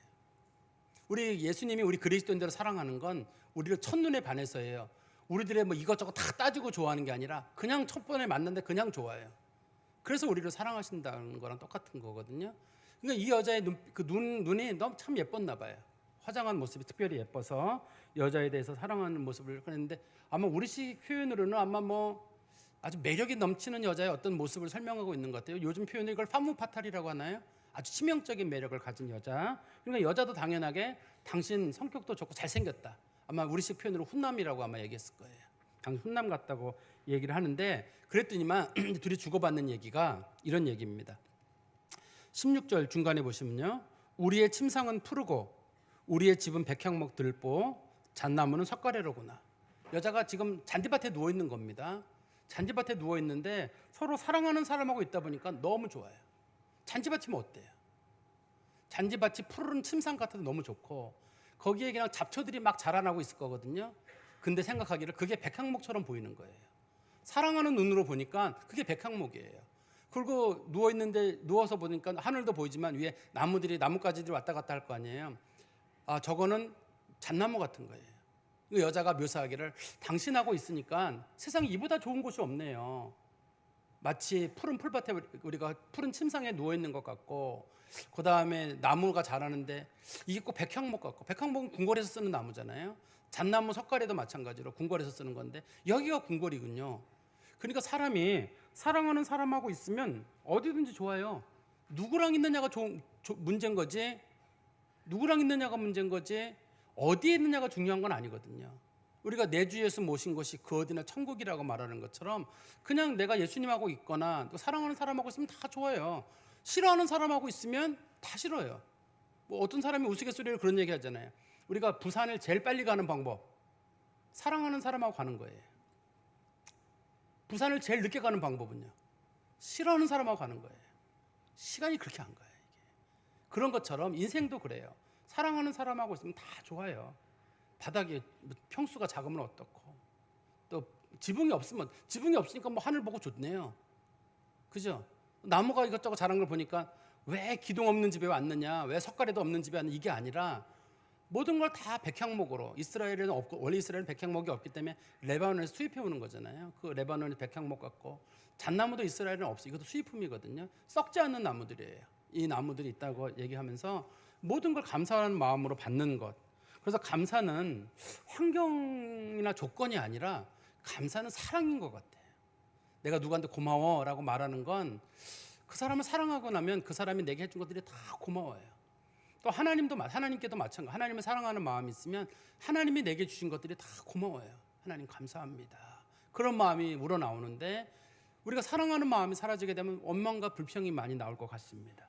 우리 예수님이 우리 그리스도인들을 사랑하는 건 우리를 첫눈에 반해서예요. 우리들의 뭐 이것저것 다 따지고 좋아하는 게 아니라 그냥 첫 번에 만났는데 그냥 좋아해요. 그래서 우리를 사랑하신다는 거랑 똑같은 거거든요. 그러니까 이 여자의 눈이 너무 참 예뻤나 봐요. 화장한 모습이 특별히 예뻐서 여자에 대해서 사랑하는 모습을 그랬는데, 아마 우리식 표현으로는 아마 뭐 아주 매력이 넘치는 여자의 어떤 모습을 설명하고 있는 것 같아요. 요즘 표현은 이걸 파무파탈이라고 하나요? 아주 치명적인 매력을 가진 여자. 그러니까 여자도 당연하게 당신 성격도 좋고 잘생겼다. 아마 우리식 표현으로 훈남이라고 아마 얘기했을 거예요. 당신 훈남 같다고 얘기를 하는데, 그랬더니만 둘이 주고받는 얘기가 이런 얘기입니다. 16절 중간에 보시면요, 우리의 침상은 푸르고 우리의 집은 백향목 들보 잣나무는 석가래로구나. 여자가 지금 잔디밭에 누워 있는 겁니다. 잔디밭에 누워 있는데 서로 사랑하는 사람하고 있다 보니까 너무 좋아요. 잔디밭이면 어때요? 잔디밭이 푸른 침상 같아도 너무 좋고 거기에 그냥 잡초들이 막 자라나고 있을 거거든요. 근데 생각하기를 그게 백향목처럼 보이는 거예요. 사랑하는 눈으로 보니까 그게 백향목이에요. 그리고 누워 있는데 누워서 보니까 하늘도 보이지만 위에 나뭇가지들이 왔다 갔다 할 거 아니에요. 아, 저거는 잣나무 같은 거예요. 그 여자가 묘사하기를 당신하고 있으니까 세상에 이보다 좋은 곳이 없네요. 마치 푸른 풀밭에 우리가 푸른 침상에 누워 있는 것 같고, 그 다음에 나무가 자라는데 이게 꼭 백향목 같고, 백향목은 궁궐에서 쓰는 나무잖아요. 잣나무 석가래도 마찬가지로 궁궐에서 쓰는 건데 여기가 궁궐이군요. 그러니까 사람이 사랑하는 사람하고 있으면 어디든지 좋아요. 누구랑 있느냐가 문제인 거지, 누구랑 있느냐가 문제인 거지 어디에 있느냐가 중요한 건 아니거든요. 우리가 내 주 예수 모신 것이 그 어디나 천국이라고 말하는 것처럼 그냥 내가 예수님하고 있거나 또 사랑하는 사람하고 있으면 다 좋아요. 싫어하는 사람하고 있으면 다 싫어요. 뭐 어떤 사람이 우스갯소리로 그런 얘기 하잖아요. 우리가 부산을 제일 빨리 가는 방법, 사랑하는 사람하고 가는 거예요. 부산을 제일 늦게 가는 방법은요, 싫어하는 사람하고 가는 거예요. 시간이 그렇게 안 가요. 이게. 그런 것처럼 인생도 그래요. 사랑하는 사람하고 있으면 다 좋아요. 바닥에 평수가 작으면 어떻고, 또 지붕이 없으니까 뭐 하늘 보고 좋네요. 그죠? 나무가 이것저것 자란 걸 보니까 왜 기둥 없는 집에 왔느냐, 왜 석가래도 없는 집에 왔느냐, 이게 아니라 모든 걸 다 백향목으로, 이스라엘에는 없고, 원래 이스라엘은 백향목이 없기 때문에 레바논에서 수입해 오는 거잖아요. 그 레바논이 백향목 같고, 잣나무도 이스라엘은 없어요. 이것도 수입품이거든요. 썩지 않는 나무들이에요. 이 나무들이 있다고 얘기하면서 모든 걸 감사하는 마음으로 받는 것. 그래서 감사는 환경이나 조건이 아니라 감사는 사랑인 것 같아요. 내가 누구한테 고마워라고 말하는 건 그 사람을 사랑하고 나면 그 사람이 내게 해준 것들이 다 고마워요. 또 하나님께도 마찬가지. 하나님을 사랑하는 마음이 있으면 하나님이 내게 주신 것들이 다 고마워요. 하나님 감사합니다. 그런 마음이 우러나오는데, 우리가 사랑하는 마음이 사라지게 되면 원망과 불평이 많이 나올 것 같습니다.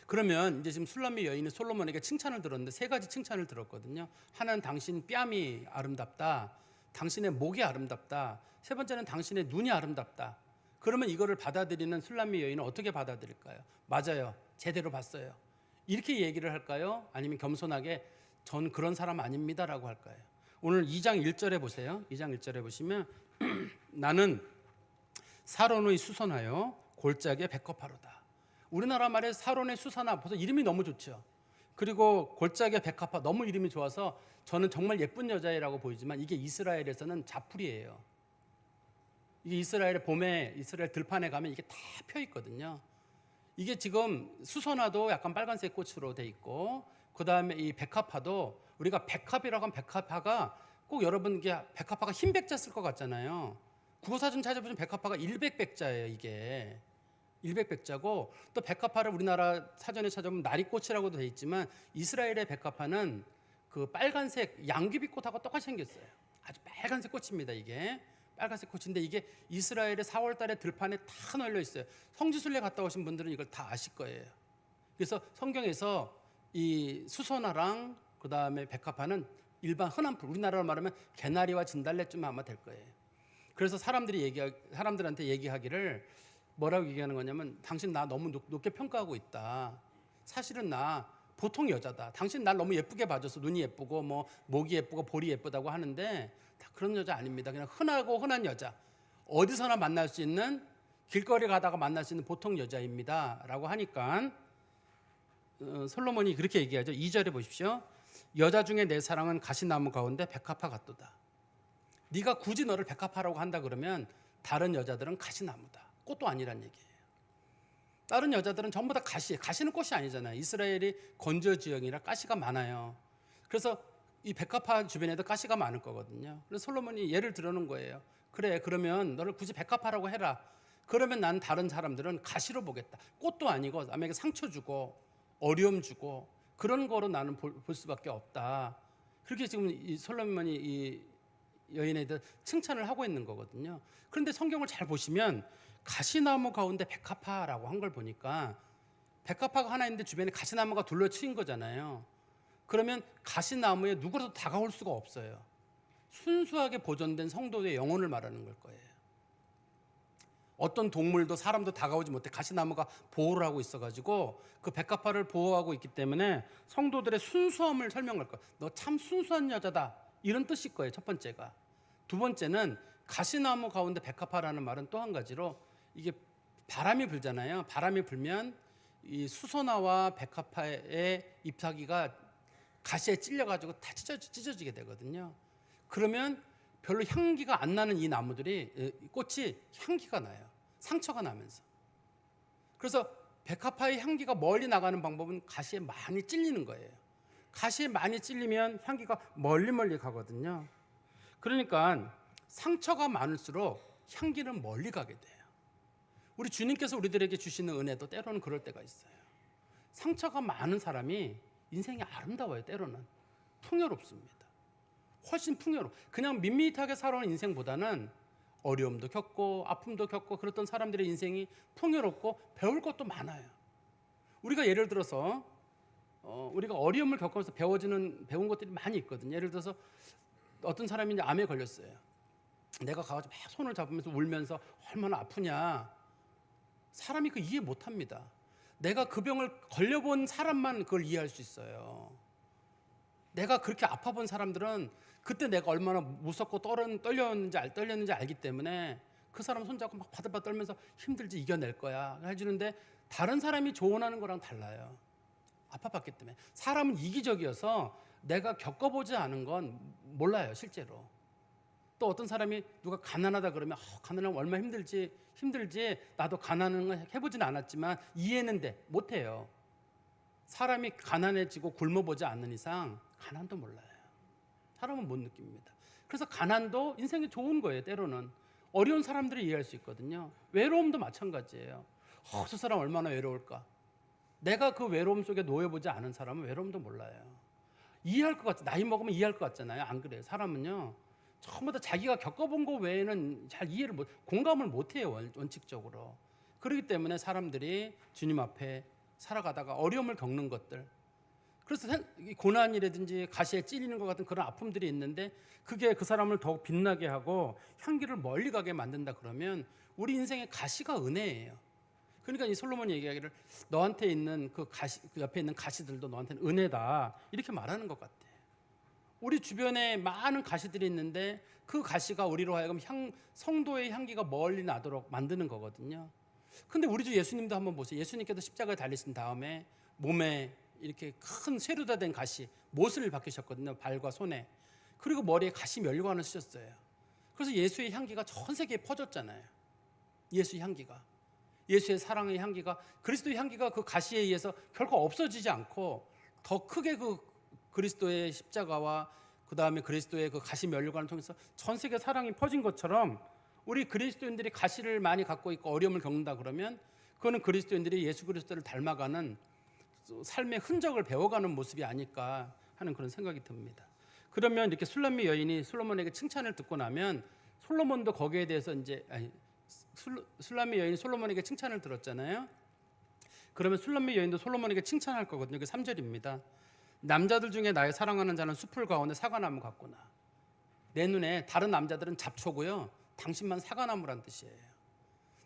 그러면 이제 지금 술람미 여인은 솔로몬에게 칭찬을 들었는데 세 가지 칭찬을 들었거든요. 하나는 당신 뺨이 아름답다, 당신의 목이 아름답다, 세 번째는 당신의 눈이 아름답다. 그러면 이거를 받아들이는 술람미 여인은 어떻게 받아들일까요? 맞아요, 제대로 봤어요, 이렇게 얘기를 할까요? 아니면 겸손하게 전 그런 사람 아닙니다라고 할까요? 오늘 2장 1절에 보세요. 2장 1절에 보시면 나는 사론의 수선하여 골짜기에 백합화로다. 우리나라 말에 사론의 수선화, 벌써 이름이 너무 좋죠. 그리고 골짜기에 백합화, 너무 이름이 좋아서 저는 정말 예쁜 여자애라고 보이지만 이게 이스라엘에서는 자풀이에요. 이게 이스라엘의 봄에 이스라엘 들판에 가면 이게 다 펴 있거든요. 이게 지금 수선화도 약간 빨간색 꽃으로 돼 있고, 그 다음에 이 백합화도 우리가 백합이라고 하면 백합화가 꼭 여러분 이게 백합화가 흰 백자 쓸 것 같잖아요. 국어사전 찾아보시면 백합화가 100백자예요. 이게 100백자고, 또 백합화를 우리나라 사전에 찾아보면 나리꽃이라고도 돼 있지만 이스라엘의 백합화는 그 빨간색 양귀비꽃하고 똑같이 생겼어요. 아주 빨간색 꽃입니다. 이게 빨간색 꽃인데 이게 이스라엘의 4월 달에 들판에 다 널려 있어요. 성지순례 갔다 오신 분들은 이걸 다 아실 거예요. 그래서 성경에서 이 수선화랑 그 다음에 백합화는 일반 흔한 풀, 우리나라로 말하면 개나리와 진달래쯤 아마 될 거예요. 그래서 사람들한테 얘기하기를 뭐라고 얘기하는 거냐면 당신 나 너무 높게 평가하고 있다. 사실은 나 보통 여자다. 당신 날 너무 예쁘게 봐줘서 눈이 예쁘고 뭐 목이 예쁘고 볼이 예쁘다고 하는데 다 그런 여자 아닙니다. 그냥 흔하고 흔한 여자. 어디서나 만날 수 있는 길거리 가다가 만날 수 있는 보통 여자입니다. 라고 하니까 솔로몬이 그렇게 얘기하죠. 2절에 보십시오. 여자 중에 내 사랑은 가시나무 가운데 백합화 같도다. 네가 굳이 너를 백합화라고 한다 그러면 다른 여자들은 가시나무다. 꽃도 아니란 얘기예요. 다른 여자들은 전부 다 가시예요. 가시는 꽃이 아니잖아요. 이스라엘이 건조 지역이라 가시가 많아요. 그래서 이 백합화 주변에도 가시가 많을 거거든요. 그래서 솔로몬이 예를 들어놓은 거예요. 그래, 그러면 너를 굳이 백합화라고 해라. 그러면 난 다른 사람들은 가시로 보겠다. 꽃도 아니고 남에게 상처 주고 어려움 주고 그런 거로 나는 볼 수밖에 없다. 그렇게 지금 이 솔로몬이 이 여인에 대해 칭찬을 하고 있는 거거든요. 그런데 성경을 잘 보시면 가시나무 가운데 백합화라고 한 걸 보니까 백합화가 하나 있는데 주변에 가시나무가 둘러치인 거잖아요. 그러면 가시나무에 누구라도 다가올 수가 없어요. 순수하게 보존된 성도의 영혼을 말하는 걸 거예요. 어떤 동물도 사람도 다가오지 못해. 가시나무가 보호를 하고 있어가지고 그 백합화를 보호하고 있기 때문에 성도들의 순수함을 설명할 거예요. 너 참 순수한 여자다, 이런 뜻일 거예요. 첫 번째가. 두 번째는 가시나무 가운데 백합화라는 말은 또 한 가지로 이게 바람이 불잖아요. 바람이 불면 이 수소나와 백합화의 잎사귀가 가시에 찔려가지고 다 찢어지게 되거든요. 그러면 별로 향기가 안 나는 이 나무들이, 꽃이 향기가 나요. 상처가 나면서. 그래서 백합화의 향기가 멀리 나가는 방법은 가시에 많이 찔리는 거예요. 가시에 많이 찔리면 향기가 멀리 가거든요. 그러니까 상처가 많을수록 향기는 멀리 가게 돼요. 우리 주님께서 우리들에게 주시는 은혜도 때로는 그럴 때가 있어요. 상처가 많은 사람이 인생이 아름다워요. 때로는 풍요롭습니다. 훨씬 풍요로워. 그냥 밋밋하게 살아온 인생보다는 어려움도 겪고 아픔도 겪고 그랬던 사람들의 인생이 풍요롭고 배울 것도 많아요. 우리가 예를 들어서 우리가 어려움을 겪으면서 배운 것들이 많이 있거든요. 예를 들어서 어떤 사람이 이제 암에 걸렸어요. 내가 가서 막 손을 잡으면서 울면서 얼마나 아프냐. 사람이 그 이해 못합니다. 내가 그 병을 걸려본 사람만 그걸 이해할 수 있어요. 내가 그렇게 아파본 사람들은 그때 내가 얼마나 무섭고 떨렸는지 알기 때문에 그 사람 손잡고 막 바들바들 떨면서 힘들지 이겨낼 거야 해주는데 다른 사람이 조언하는 거랑 달라요. 아파봤기 때문에. 사람은 이기적이어서 내가 겪어보지 않은 건 몰라요. 실제로. 또 어떤 사람이 누가 가난하다 그러면 가난하면 얼마나 힘들지 나도 가난은 해보진 않았지만 이해는 돼. 못해요. 사람이 가난해지고 굶어보지 않는 이상 가난도 몰라요. 사람은 못 느낍니다. 그래서 가난도 인생에 좋은 거예요. 때로는 어려운 사람들이 이해할 수 있거든요. 외로움도 마찬가지예요. 저 사람 얼마나 외로울까. 내가 그 외로움 속에 놓여보지 않은 사람은 외로움도 몰라요. 이해할 것 같아. 나이 먹으면 이해할 것 같잖아요. 안 그래요? 사람은요 전부 다 자기가 겪어본 거 외에는 잘 공감을 못해요. 원칙적으로. 그렇기 때문에 사람들이 주님 앞에 살아가다가 어려움을 겪는 것들, 그래서 고난이라든지 가시에 찔리는 것 같은 그런 아픔들이 있는데 그게 그 사람을 더욱 빛나게 하고 향기를 멀리 가게 만든다 그러면 우리 인생의 가시가 은혜예요. 그러니까 이 솔로몬이 얘기하기를 너한테 있는 그 옆에 있는 가시들도 너한테는 은혜다 이렇게 말하는 것 같아요. 우리 주변에 많은 가시들이 있는데 그 가시가 우리로 하여금 성도의 향기가 멀리 나도록 만드는 거거든요. 근데 우리 주 예수님도 한번 보세요. 예수님께서 십자가에 달리신 다음에 몸에 이렇게 큰 쇠루다 된 가시, 못을 박히셨거든요. 발과 손에. 그리고 머리에 가시 멸관을 쓰셨어요. 그래서 예수의 향기가 전 세계에 퍼졌잖아요. 예수의 향기가. 예수의 사랑의 향기가, 그리스도의 향기가 그 가시에 의해서 결코 없어지지 않고 더 크게 그 그리스도의 십자가와 그 다음에 그리스도의 그 가시 멸관을 통해서 전 세계 사랑이 퍼진 것처럼 우리 그리스도인들이 가시를 많이 갖고 있고 어려움을 겪는다 그러면 그거는 그리스도인들이 예수 그리스도를 닮아가는 삶의 흔적을 배워가는 모습이 아닐까 하는 그런 생각이 듭니다. 그러면 이렇게 술람미 여인이 솔로몬에게 칭찬을 듣고 나면 솔로몬도 거기에 대해서 술람미 여인이 솔로몬에게 칭찬을 들었잖아요. 그러면 술람미 여인도 솔로몬에게 칭찬할 거거든요. 그 3절입니다. 남자들 중에 나의 사랑하는 자는 숲을 가운데 사과나무 같구나. 내 눈에 다른 남자들은 잡초고요. 당신만 사과나무란 뜻이에요.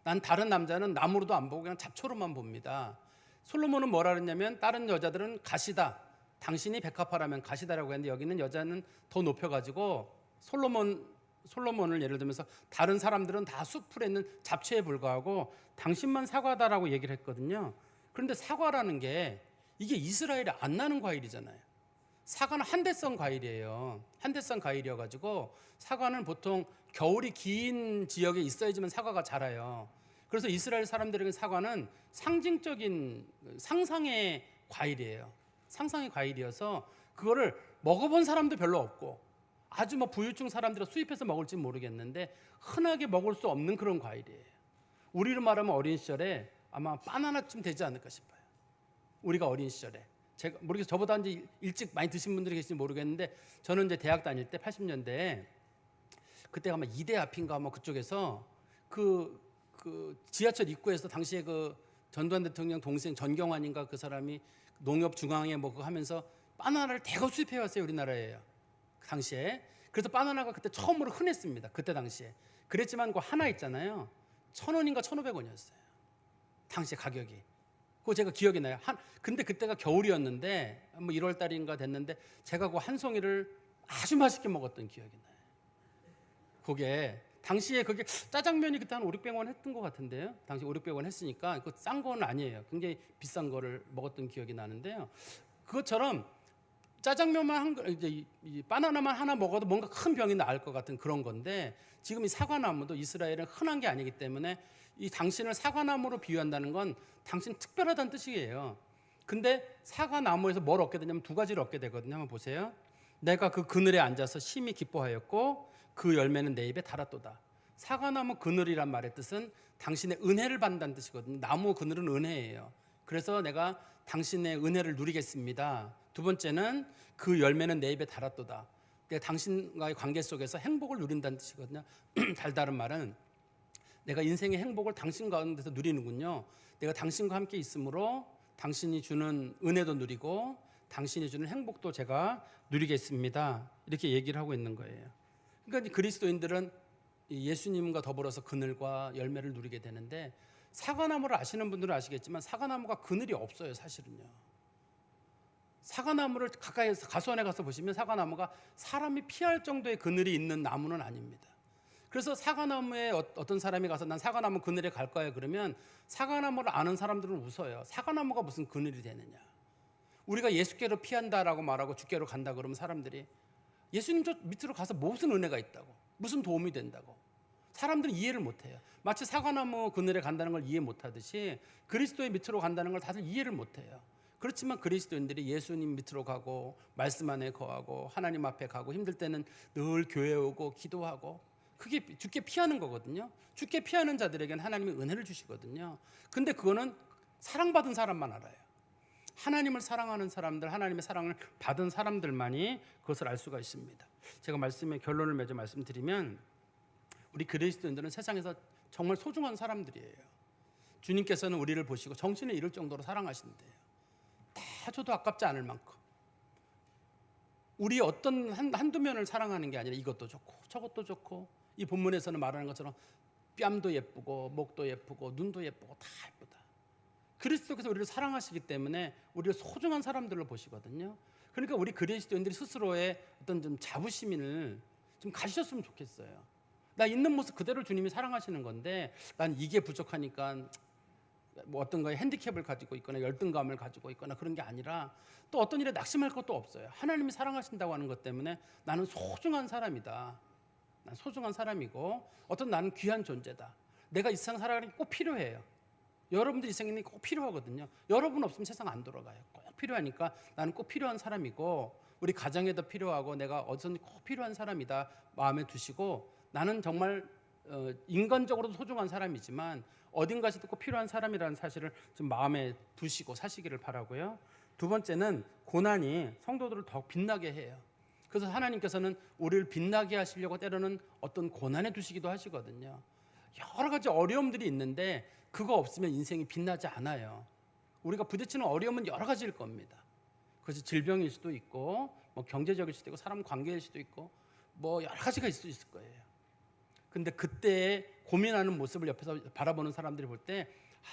난 다른 남자는 나무로도 안 보고 그냥 잡초로만 봅니다. 솔로몬은 뭐라 그랬냐면 다른 여자들은 가시다. 당신이 백합화라면 가시다라고 했는데 여기는 여자는 더 높여가지고 솔로몬을 예를 들면서 다른 사람들은 다 숲풀에 있는 잡초에 불과하고 당신만 사과다라고 얘기를 했거든요. 그런데 사과라는 게 이게 이스라엘에 안 나는 과일이잖아요. 사과는 한대성 과일이에요. 한대성 과일이어가지고 사과는 보통 겨울이 긴 지역에 있어야지만 사과가 자라요. 그래서 이스라엘 사람들에게 사과는 상징적인 상상의 과일이에요. 상상의 과일이어서 그거를 먹어본 사람도 별로 없고 아주 뭐 부유층 사람들이 수입해서 먹을지 모르겠는데 흔하게 먹을 수 없는 그런 과일이에요. 우리로 말하면 어린 시절에 아마 바나나쯤 되지 않을까 싶어요. 우리가 어린 시절에 제가 모르겠어요. 저보다 이제 일찍 많이 드신 분들이 계실지 모르겠는데 저는 이제 대학 다닐 때 80년대에 그때가 아마 이대 앞인가 뭐 그쪽에서 그 지하철 입구에서 당시에 그 전두환 대통령 동생 전경환인가 그 사람이 농협 중앙에 뭐 그거 하면서 바나나를 대거 수입해 왔어요. 우리나라에요. 그 당시에. 그래서 바나나가 그때 처음으로 흔했습니다. 그때 당시에. 그랬지만 그 하나 있잖아요. 1,000원인가 1,500원이었어요. 당시에 가격이. 그거 제가 기억이 나요. 근데 그때가 겨울이었는데 뭐 1월 달인가 됐는데 제가 그 한 송이를 아주 맛있게 먹었던 기억이 나요. 그게 당시에 그게 짜장면이 그때 한 500~600원 했던 것 같은데요. 당시 500~600원 했으니까 그 싼 건 아니에요. 굉장히 비싼 거를 먹었던 기억이 나는데요. 그것처럼 짜장면만 이제 이 바나나만 하나 먹어도 뭔가 큰 병이 나을 것 같은 그런 건데 지금 이 사과나무도 이스라엘은 흔한 게 아니기 때문에 이 당신을 사과나무로 비유한다는 건 당신 특별하다는 뜻이에요. 근데 사과나무에서 뭘 얻게 되냐면 두 가지를 얻게 되거든요. 한번 보세요. 내가 그 그늘에 앉아서 심히 기뻐하였고 그 열매는 내 입에 달았도다. 사과나무 그늘이란 말의 뜻은 당신의 은혜를 받는다는 뜻이거든요. 나무 그늘은 은혜예요. 그래서 내가 당신의 은혜를 누리겠습니다. 두 번째는 그 열매는 내 입에 달았도다. 내가 당신과의 관계 속에서 행복을 누린다는 뜻이거든요. 달다른 말은 내가 인생의 행복을 당신 가운데서 누리는군요. 내가 당신과 함께 있으므로 당신이 주는 은혜도 누리고 당신이 주는 행복도 제가 누리겠습니다. 이렇게 얘기를 하고 있는 거예요. 그러니까 그리스도인들은 예수님과 더불어서 그늘과 열매를 누리게 되는데 사과나무를 아시는 분들은 아시겠지만 사과나무가 그늘이 없어요. 사실은요. 사과나무를 가까이서 가수원에 가서 보시면 사과나무가 사람이 피할 정도의 그늘이 있는 나무는 아닙니다. 그래서 사과나무에 어떤 사람이 가서 난 사과나무 그늘에 갈 거야 그러면 사과나무를 아는 사람들은 웃어요. 사과나무가 무슨 그늘이 되느냐. 우리가 예수께로 피한다라고 말하고 주께로 간다 그러면 사람들이 예수님 저 밑으로 가서 무슨 은혜가 있다고 무슨 도움이 된다고 사람들은 이해를 못해요. 마치 사과나무 그늘에 간다는 걸 이해 못하듯이 그리스도의 밑으로 간다는 걸 다들 이해를 못해요. 그렇지만 그리스도인들이 예수님 밑으로 가고 말씀 안에 거하고 하나님 앞에 가고 힘들 때는 늘 교회 오고 기도하고 그게 주께 피하는 거거든요. 주께 피하는 자들에게는 하나님이 은혜를 주시거든요. 근데 그거는 사랑받은 사람만 알아요. 하나님을 사랑하는 사람들, 하나님의 사랑을 받은 사람들만이 그것을 알 수가 있습니다. 제가 말씀의 결론을 맺어 말씀드리면 우리 그리스도인들은 세상에서 정말 소중한 사람들이에요. 주님께서는 우리를 보시고 정신을 잃을 정도로 사랑하신대요. 다 줘도 아깝지 않을 만큼. 우리 어떤 한두 면을 사랑하는 게 아니라 이것도 좋고 저것도 좋고 이 본문에서는 말하는 것처럼 뺨도 예쁘고 목도 예쁘고 눈도 예쁘고 다 예쁘다. 그리스도께서 우리를 사랑하시기 때문에 우리를 소중한 사람들로 보시거든요. 그러니까 우리 그리스도인들이 스스로의 어떤 좀 자부심을 좀 가지셨으면 좋겠어요. 나 있는 모습 그대로 주님이 사랑하시는 건데 난 이게 부족하니까 뭐 어떤 거에 핸디캡을 가지고 있거나 열등감을 가지고 있거나 그런 게 아니라 또 어떤 일에 낙심할 것도 없어요. 하나님이 사랑하신다고 하는 것 때문에 나는 소중한 사람이다. 난 소중한 사람이고 어떤 나는 귀한 존재다. 내가 이 세상 살아가는 게 꼭 필요해요. 여러분들 이 생이 꼭 필요하거든요. 여러분 없으면 세상 안 돌아가요. 꼭 필요하니까 나는 꼭 필요한 사람이고 우리 가정에도 필요하고 내가 어디서든 꼭 필요한 사람이다 마음에 두시고 나는 정말 인간적으로도 소중한 사람이지만 어딘가에서도 꼭 필요한 사람이라는 사실을 좀 마음에 두시고 사시기를 바라고요. 두 번째는 고난이 성도들을 더욱 빛나게 해요. 그래서 하나님께서는 우리를 빛나게 하시려고 때로는 어떤 고난에 두시기도 하시거든요. 여러 가지 어려움들이 있는데 그거 없으면 인생이 빛나지 않아요. 우리가 부딪히는 어려움은 여러 가지일 겁니다. 그것이 질병일 수도 있고 뭐 경제적일 수도 있고 사람 관계일 수도 있고 뭐 여러 가지가 있을 수 있을 거예요. 근데 그때 고민하는 모습을 옆에서 바라보는 사람들이 볼 때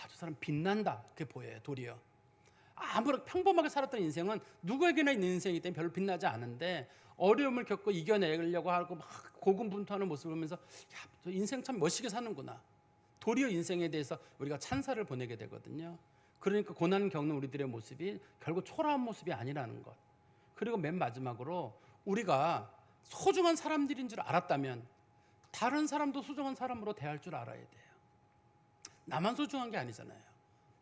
저 사람 빛난다, 그게 보여요. 도리어 아무렇게 평범하게 살았던 인생은 누구에게나 있는 인생이기 때문에 별로 빛나지 않은데, 어려움을 겪고 이겨내려고 하고 막 고군분투하는 모습을 보면서 저 인생 참 멋있게 사는구나, 도리어 인생에 대해서 우리가 찬사를 보내게 되거든요. 그러니까 고난을 겪는 우리들의 모습이 결국 초라한 모습이 아니라는 것. 그리고 맨 마지막으로 우리가 소중한 사람들인 줄 알았다면 다른 사람도 소중한 사람으로 대할 줄 알아야 돼요. 나만 소중한 게 아니잖아요.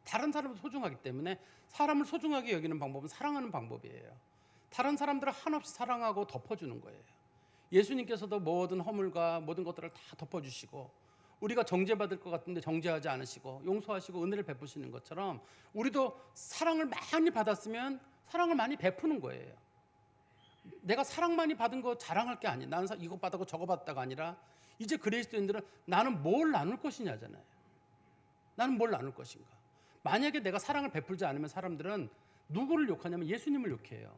다른 사람도 소중하기 때문에 사람을 소중하게 여기는 방법은 사랑하는 방법이에요. 다른 사람들을 한없이 사랑하고 덮어주는 거예요. 예수님께서도 모든 허물과 모든 것들을 다 덮어주시고, 우리가 정죄받을 것 같은데 정죄하지 않으시고 용서하시고 은혜를 베푸시는 것처럼 우리도 사랑을 많이 받았으면 사랑을 많이 베푸는 거예요. 내가 사랑 많이 받은 거 자랑할 게 아니에요. 나는 이거 받았고 저거 받았다가 아니라, 이제 그리스도인들은 나는 뭘 나눌 것이냐잖아요. 나는 뭘 나눌 것인가. 만약에 내가 사랑을 베풀지 않으면 사람들은 누구를 욕하냐면 예수님을 욕해요.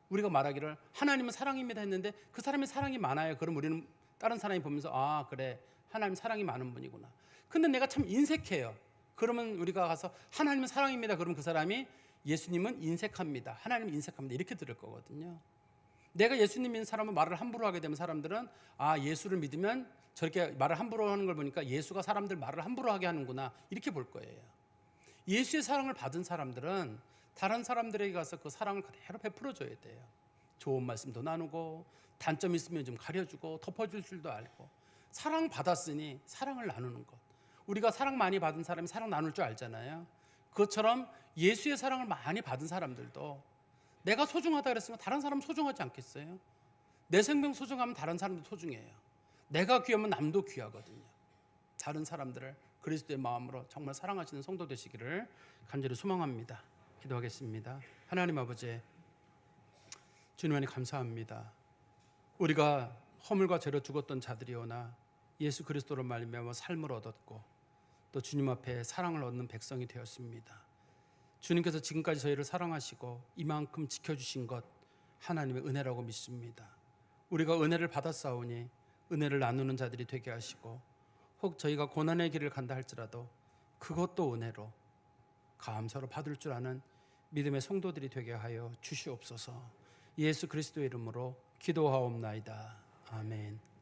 우리가 말하기를 하나님은 사랑입니다 했는데 그 사람이 사랑이 많아요. 그럼 우리는 다른 사람이 보면서 그래, 하나님 사랑이 많은 분이구나. 근데 내가 참 인색해요. 그러면 우리가 가서 하나님은 사랑입니다. 그러면 그 사람이 예수님은 인색합니다, 하나님은 인색합니다, 이렇게 들을 거거든요. 내가 예수님 믿는 사람은 말을 함부로 하게 되면 사람들은 예수를 믿으면 저렇게 말을 함부로 하는 걸 보니까 예수가 사람들 말을 함부로 하게 하는구나, 이렇게 볼 거예요. 예수의 사랑을 받은 사람들은 다른 사람들에게 가서 그 사랑을 그대로 베풀어줘야 돼요. 좋은 말씀도 나누고, 단점 있으면 좀 가려주고 덮어줄 줄도 알고. 사랑 받았으니 사랑을 나누는 것. 우리가 사랑 많이 받은 사람이 사랑 나눌 줄 알잖아요. 그것처럼 예수의 사랑을 많이 받은 사람들도 내가 소중하다 그랬으면 다른 사람 소중하지 않겠어요? 내 생명 소중하면 다른 사람도 소중해요. 내가 귀하면 남도 귀하거든요. 다른 사람들을 그리스도의 마음으로 정말 사랑하시는 성도 되시기를 간절히 소망합니다. 기도하겠습니다. 하나님 아버지, 주님 안에 감사합니다. 우리가 허물과 죄로 죽었던 자들이오나 예수 그리스도로 말미암아 삶을 얻었고 또 주님 앞에 사랑을 얻는 백성이 되었습니다. 주님께서 지금까지 저희를 사랑하시고 이만큼 지켜주신 것 하나님의 은혜라고 믿습니다. 우리가 은혜를 받았사오니 은혜를 나누는 자들이 되게 하시고, 혹 저희가 고난의 길을 간다 할지라도 그것도 은혜로 감사로 받을 줄 아는 믿음의 성도들이 되게 하여 주시옵소서. 예수 그리스도의 이름으로 기도하옵나이다. 아멘.